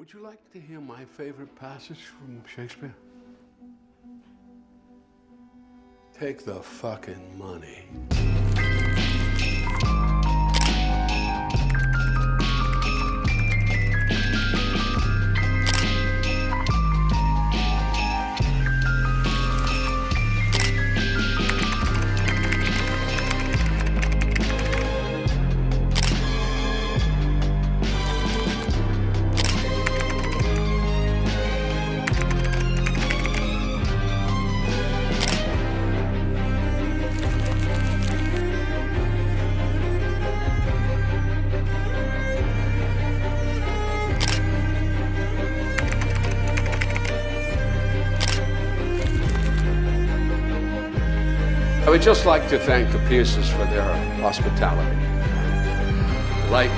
Would you like to hear my favorite passage from Shakespeare? Take the fucking money. I would just like to thank the Pierces for their hospitality. Like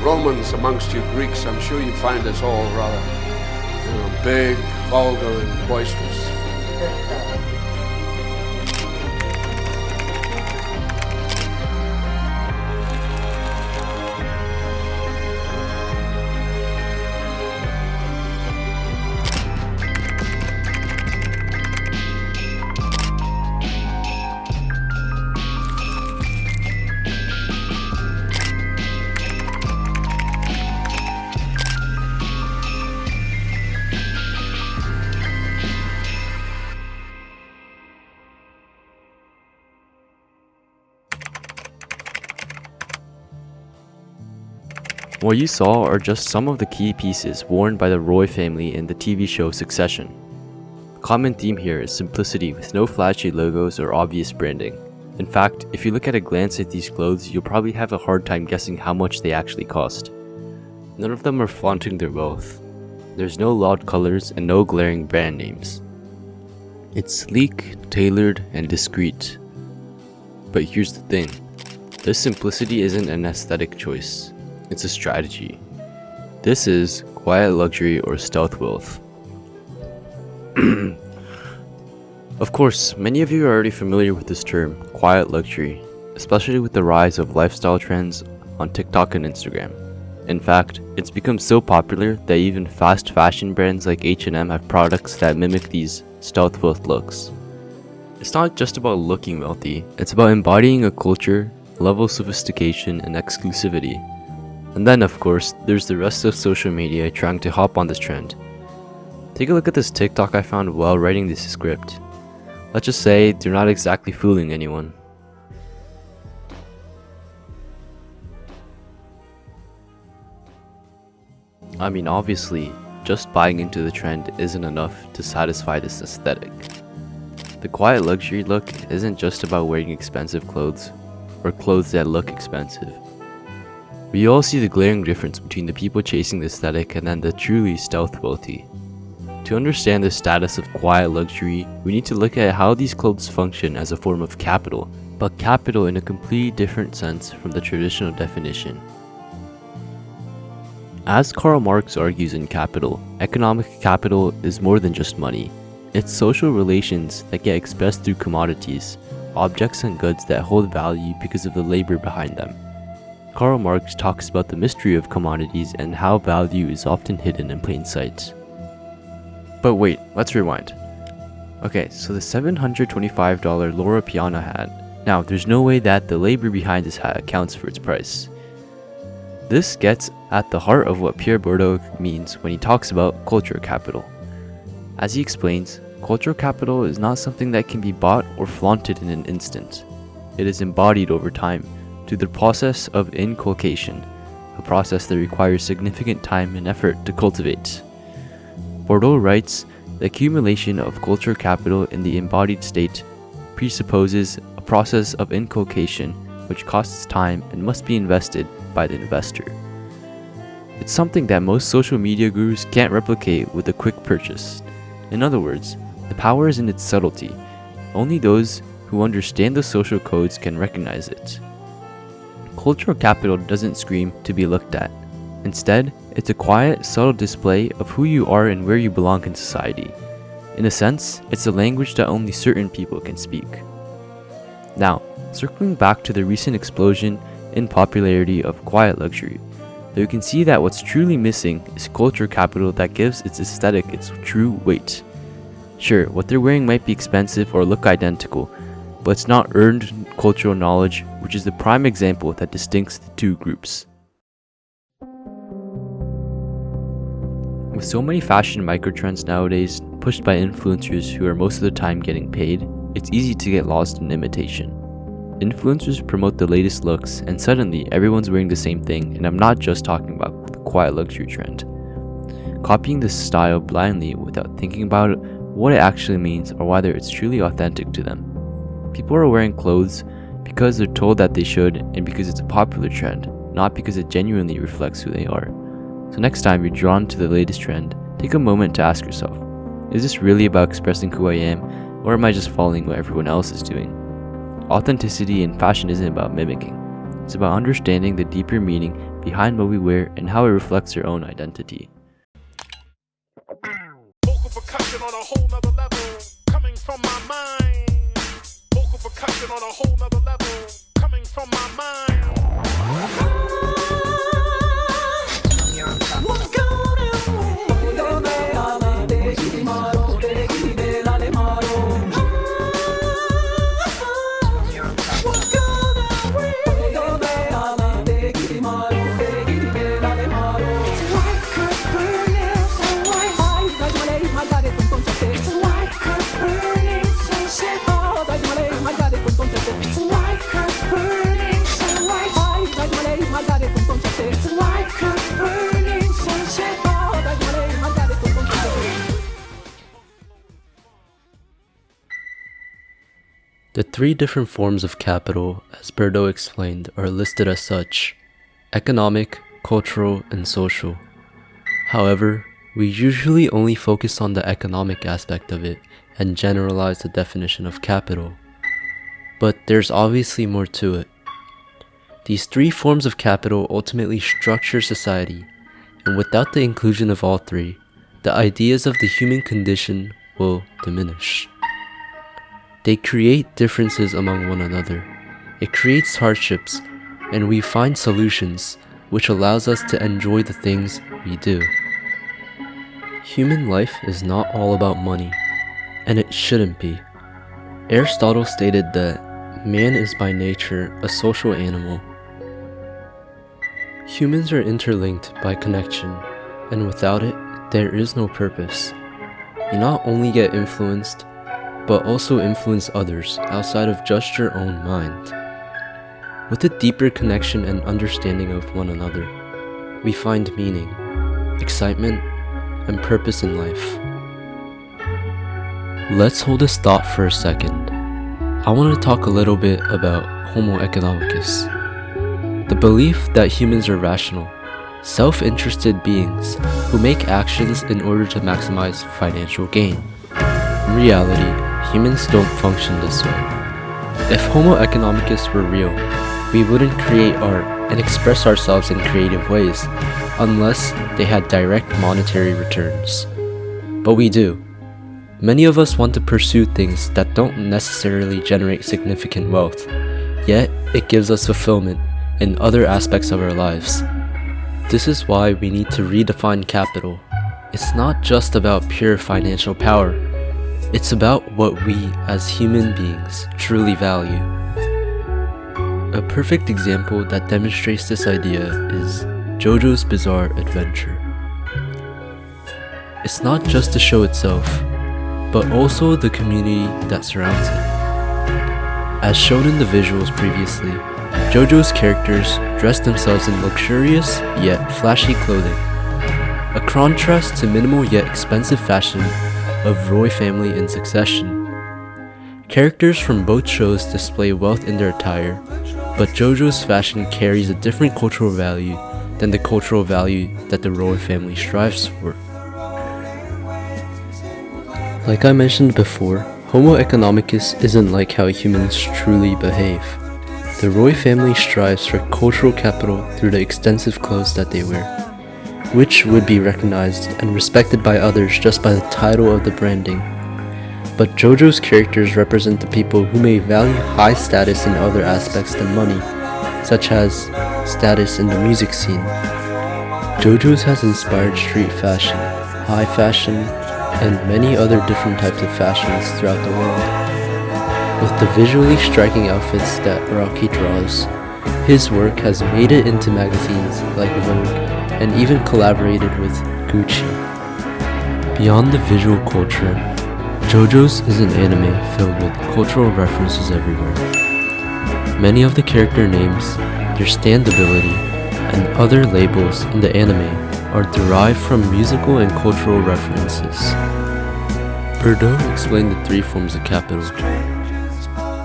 Romans amongst you Greeks, I'm sure you find us all rather big, vulgar, and boisterous. What you saw are just some of the key pieces worn by the Roy family in the TV show Succession. The common theme here is simplicity with no flashy logos or obvious branding. In fact, if you look at a glance at these clothes, you'll probably have a hard time guessing how much they actually cost. None of them are flaunting their wealth. There's no loud colors and no glaring brand names. It's sleek, tailored, and discreet. But here's the thing, this simplicity isn't an aesthetic choice. It's a strategy. This is quiet luxury or stealth wealth. Of course, many of you are already familiar with this term, quiet luxury, especially with the rise of lifestyle trends on TikTok and Instagram. In fact, it's become so popular that even fast fashion brands like H&M have products that mimic these stealth wealth looks. It's not just about looking wealthy, it's about embodying a culture, level of sophistication, and exclusivity. And then, of course, there's the rest of social media trying to hop on this trend. Take a look at this TikTok I found while writing this script. Let's just say they're not exactly fooling anyone. I mean, obviously, just buying into the trend isn't enough to satisfy this aesthetic. The quiet luxury look isn't just about wearing expensive clothes, or clothes that look expensive. We all see the glaring difference between the people chasing the aesthetic and then the truly stealth wealthy. To understand the status of quiet luxury, we need to look at how these clothes function as a form of capital, but capital in a completely different sense from the traditional definition. As Karl Marx argues in Capital, economic capital is more than just money. It's social relations that get expressed through commodities, objects and goods that hold value because of the labor behind them. Karl Marx talks about the mystery of commodities and how value is often hidden in plain sight. But wait, let's rewind. Okay, so the $725 Loro Piana hat. Now, there's no way that the labor behind this hat accounts for its price. This gets at the heart of what Pierre Bourdieu means when he talks about cultural capital. As he explains, cultural capital is not something that can be bought or flaunted in an instant. It is embodied over time, through the process of inculcation, a process that requires significant time and effort to cultivate. Bourdieu writes, the accumulation of cultural capital in the embodied state presupposes a process of inculcation which costs time and must be invested by the investor. It's something that most social media gurus can't replicate with a quick purchase. In other words, the power is in its subtlety. Only those who understand the social codes can recognize it. Cultural capital doesn't scream to be looked at. Instead, it's a quiet, subtle display of who you are and where you belong in society. In a sense, it's a language that only certain people can speak. Now, circling back to the recent explosion in popularity of quiet luxury, So you can see that what's truly missing is culture capital that gives its aesthetic its true weight. Sure, what they're wearing might be expensive or look identical, but it's not earned cultural knowledge, which is the prime example that distincts the two groups. With so many fashion microtrends nowadays, pushed by influencers who are most of the time getting paid, it's easy to get lost in imitation. Influencers promote the latest looks, and suddenly everyone's wearing the same thing, and I'm not just talking about the quiet luxury trend. Copying this style blindly without thinking about what it actually means or whether it's truly authentic to them. People are wearing clothes because they're told that they should and because it's a popular trend, not because it genuinely reflects who they are. So next time you're drawn to the latest trend, take a moment to ask yourself, is this really about expressing who I am, or am I just following what everyone else is doing? Authenticity in fashion isn't about mimicking. It's about understanding the deeper meaning behind what we wear and how it reflects our own identity. Vocal percussion on a whole nother level, coming from my mind. Vocal percussion on a whole nother level, coming from my mind. The three different forms of capital, as Berto explained, are listed as such: economic, cultural, and social. However, we usually only focus on the economic aspect of it and generalize the definition of capital. But there's obviously more to it. These three forms of capital ultimately structure society, and without the inclusion of all three, the ideas of the human condition will diminish. They create differences among one another. It creates hardships, and we find solutions, which allows us to enjoy the things we do. Human life is not all about money, and it shouldn't be. Aristotle stated that man is by nature a social animal. Humans are interlinked by connection, and without it, there is no purpose. You not only get influenced, but also influence others outside of just your own mind. With a deeper connection and understanding of one another, we find meaning, excitement, and purpose in life. Let's hold this thought for a second. I want to talk a little bit about Homo economicus, the belief that humans are rational, self-interested beings who make actions in order to maximize financial gain. In reality, humans don't function this way. If Homo economicus were real, we wouldn't create art and express ourselves in creative ways unless they had direct monetary returns. But we do. Many of us want to pursue things that don't necessarily generate significant wealth, yet it gives us fulfillment in other aspects of our lives. This is why we need to redefine capital. It's not just about pure financial power. It's about what we as human beings truly value. A perfect example that demonstrates this idea is JoJo's Bizarre Adventure. It's not just the show itself, but also the community that surrounds it. As shown in the visuals previously, JoJo's characters dress themselves in luxurious yet flashy clothing, a contrast to minimal yet expensive fashion of Roy family in Succession. Characters from both shows display wealth in their attire, but JoJo's fashion carries a different cultural value than the cultural value that the Roy family strives for. Like I mentioned before, Homo economicus isn't like how humans truly behave. The Roy family strives for cultural capital through the extensive clothes that they wear, which would be recognized and respected by others just by the title of the branding. But JoJo's characters represent the people who may value high status in other aspects than money, such as status in the music scene. JoJo's has inspired street fashion, high fashion, and many other different types of fashions throughout the world. With the visually striking outfits that Araki draws, his work has made it into magazines like Vogue and even collaborated with Gucci. Beyond the visual culture, JoJo's is an anime filled with cultural references everywhere. Many of the character names, their stand ability, and other labels in the anime are derived from musical and cultural references. Bordeaux explained the 3 forms of capital.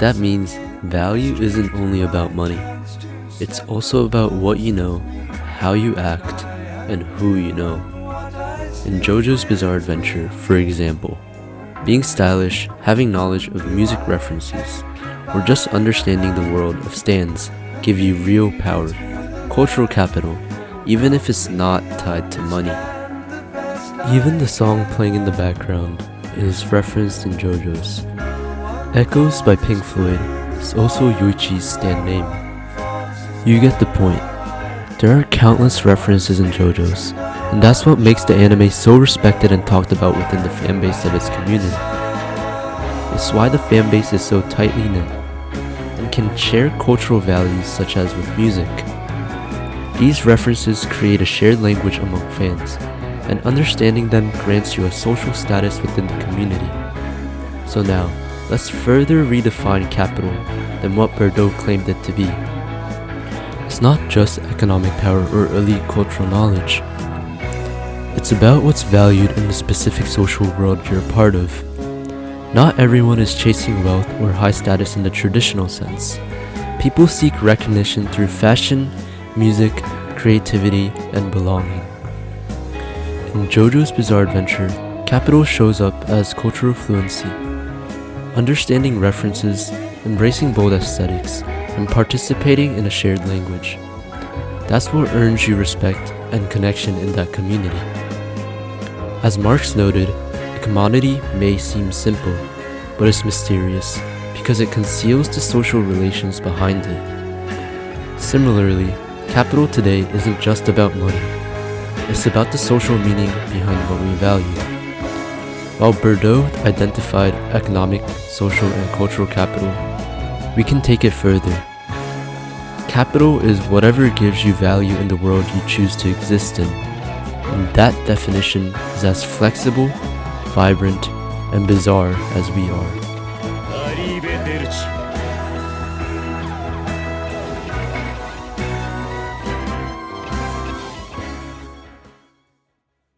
That means value isn't only about money. It's also about what you know, how you act, and who you know. In JoJo's Bizarre Adventure, for example, being stylish, having knowledge of music references, or just understanding the world of stands give you real power, cultural capital, even if it's not tied to money. Even the song playing in the background is referenced in JoJo's. Echoes by Pink Floyd is also Yuichi's stand name. You get the point. There are countless references in JoJo's, and that's what makes the anime so respected and talked about within the fanbase of its community. It's why the fanbase is so tightly knit and can share cultural values such as with music. These references create a shared language among fans, and understanding them grants you a social status within the community. So now, let's further redefine capital than what Bordeaux claimed it to be. It's not just economic power or elite cultural knowledge. It's about what's valued in the specific social world you're a part of. Not everyone is chasing wealth or high status in the traditional sense. People seek recognition through fashion, music, creativity, and belonging. In JoJo's Bizarre Adventure, capital shows up as cultural fluency, understanding references, embracing bold aesthetics, and participating in a shared language. That's what earns you respect and connection in that community. As Marx noted, a commodity may seem simple, but it's mysterious because it conceals the social relations behind it. Similarly, capital today isn't just about money. It's about the social meaning behind what we value. While Bordeaux identified economic, social, and cultural capital, we can take it further. Capital is whatever gives you value in the world you choose to exist in, and that definition is as flexible, vibrant, and bizarre as we are.